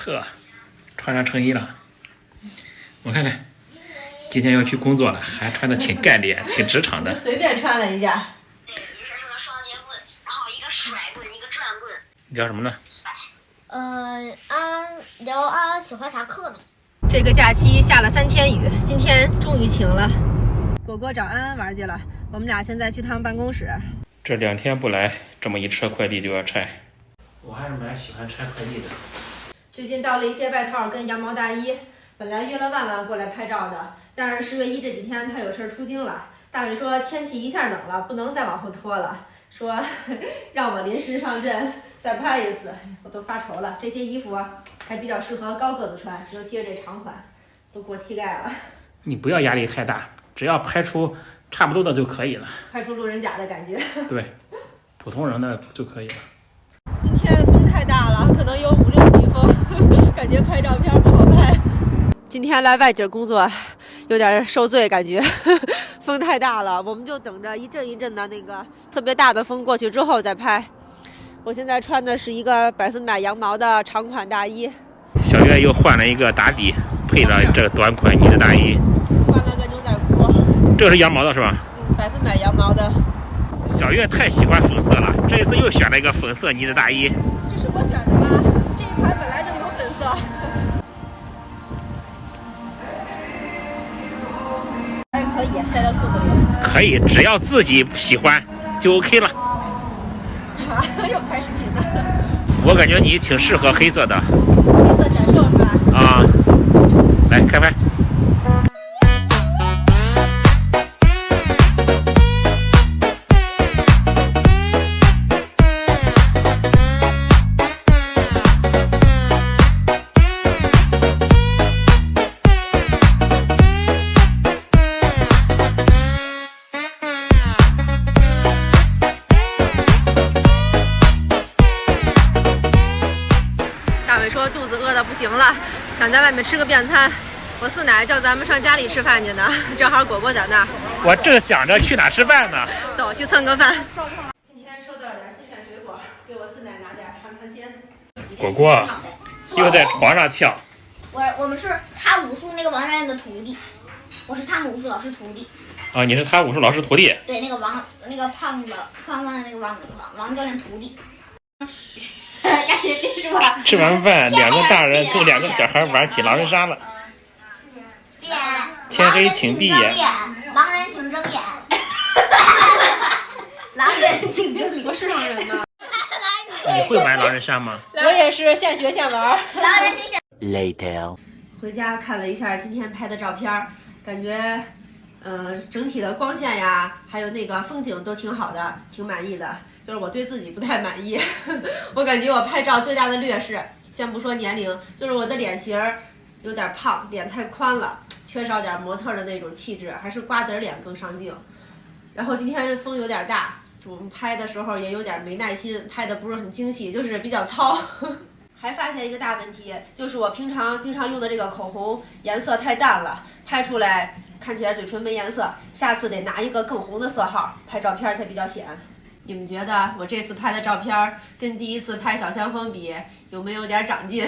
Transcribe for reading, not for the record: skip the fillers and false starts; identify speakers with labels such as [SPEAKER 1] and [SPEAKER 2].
[SPEAKER 1] 呵，穿上衬衣了。我看看，今天要去工作了，还穿的挺干练，挺职场的。
[SPEAKER 2] 就随便穿了一下。
[SPEAKER 3] 对，女生说的双节棍，然后一个甩棍，一个转棍。
[SPEAKER 1] 你叫什么呢？
[SPEAKER 4] 聊安喜欢啥课呢？
[SPEAKER 2] 这个假期下了3天雨，今天终于晴了。果果找安安玩去了，我们俩现在去趟办公室。
[SPEAKER 1] 这2天不来，这么一车快递就要拆。我还是蛮喜欢拆快递的。
[SPEAKER 2] 最近到了一些外套跟羊毛大衣，本来约了万万过来拍照的，但是10月1这几天他有事出京了。大伟说天气一下冷了，不能再往后拖了，说让我临时上阵再拍一次。我都发愁了，这些衣服还比较适合高个子穿，尤其是这长款，都过膝盖了。
[SPEAKER 1] 你不要压力太大，只要拍出差不多的就可以了。
[SPEAKER 2] 拍出路人甲的感觉。
[SPEAKER 1] 对，普通人的就可以了。
[SPEAKER 2] 今天风太大了，可能有5、6级风，感觉拍照片不好拍。今天来外景工作，有点受罪，感觉风太大了，我们就等着一阵一阵的那个特别大的风过去之后再拍。我现在穿的是一个100%羊毛的长款大衣。
[SPEAKER 1] 小月又换了一个打底，配了这个短款呢子大衣，
[SPEAKER 2] 换了个牛仔裤。
[SPEAKER 1] 这个是羊毛的是吧
[SPEAKER 2] ？100%羊毛的。
[SPEAKER 1] 小月太喜欢粉色了，这一次又选了一个粉色呢子大衣。
[SPEAKER 2] 这是我选的吗？这一款本来就有粉色。还是可以塞到裤子里。
[SPEAKER 1] 可以，只要自己喜欢就 OK 了。
[SPEAKER 2] 又拍视频了。
[SPEAKER 1] 我感觉你挺适合黑色的。
[SPEAKER 2] 黑色显瘦是吧？
[SPEAKER 1] 啊，来开拍。
[SPEAKER 2] 说肚子饿的不行了，想在外面吃个便餐。我四奶叫咱们上家里吃饭去呢，正好果果在那儿。
[SPEAKER 1] 我正想着去哪吃饭呢。
[SPEAKER 2] 走，去蹭个饭。今天收到了点新鲜水果，给我四奶拿点尝尝鲜。
[SPEAKER 1] 果果又在床上翘。
[SPEAKER 4] 我们是他武术那个王教练的徒弟，我是他们武术老师徒弟。
[SPEAKER 1] 啊，你是他武术老师徒弟？
[SPEAKER 4] 对，那个胖的那个王教练徒弟。赶紧别说。
[SPEAKER 1] 吃完饭，2个大人跟2个小孩玩起狼人杀了。天黑请闭眼。
[SPEAKER 4] 狼人请睁眼。狼人请睁眼。
[SPEAKER 2] 我是狼人吗？
[SPEAKER 1] 你会玩狼人杀吗？
[SPEAKER 2] 我也是现学现玩。
[SPEAKER 4] 狼人请。
[SPEAKER 1] Later。
[SPEAKER 2] 回家看了一下今天拍的照片，感觉整体的光线呀，还有那个风景都挺好的，挺满意的。就是我对自己不太满意，我感觉我拍照最大的劣势，先不说年龄，就是我的脸型有点胖，脸太宽了，缺少点模特的那种气质，还是瓜子脸更上镜。然后今天风有点大，我们拍的时候也有点没耐心，拍的不是很精细，就是比较糙。还发现一个大问题，就是我平常经常用的这个口红颜色太淡了，拍出来看起来嘴唇没颜色，下次得拿一个更红的色号拍照片才比较显。你们觉得我这次拍的照片跟第一次拍小香风比，有没有点长进？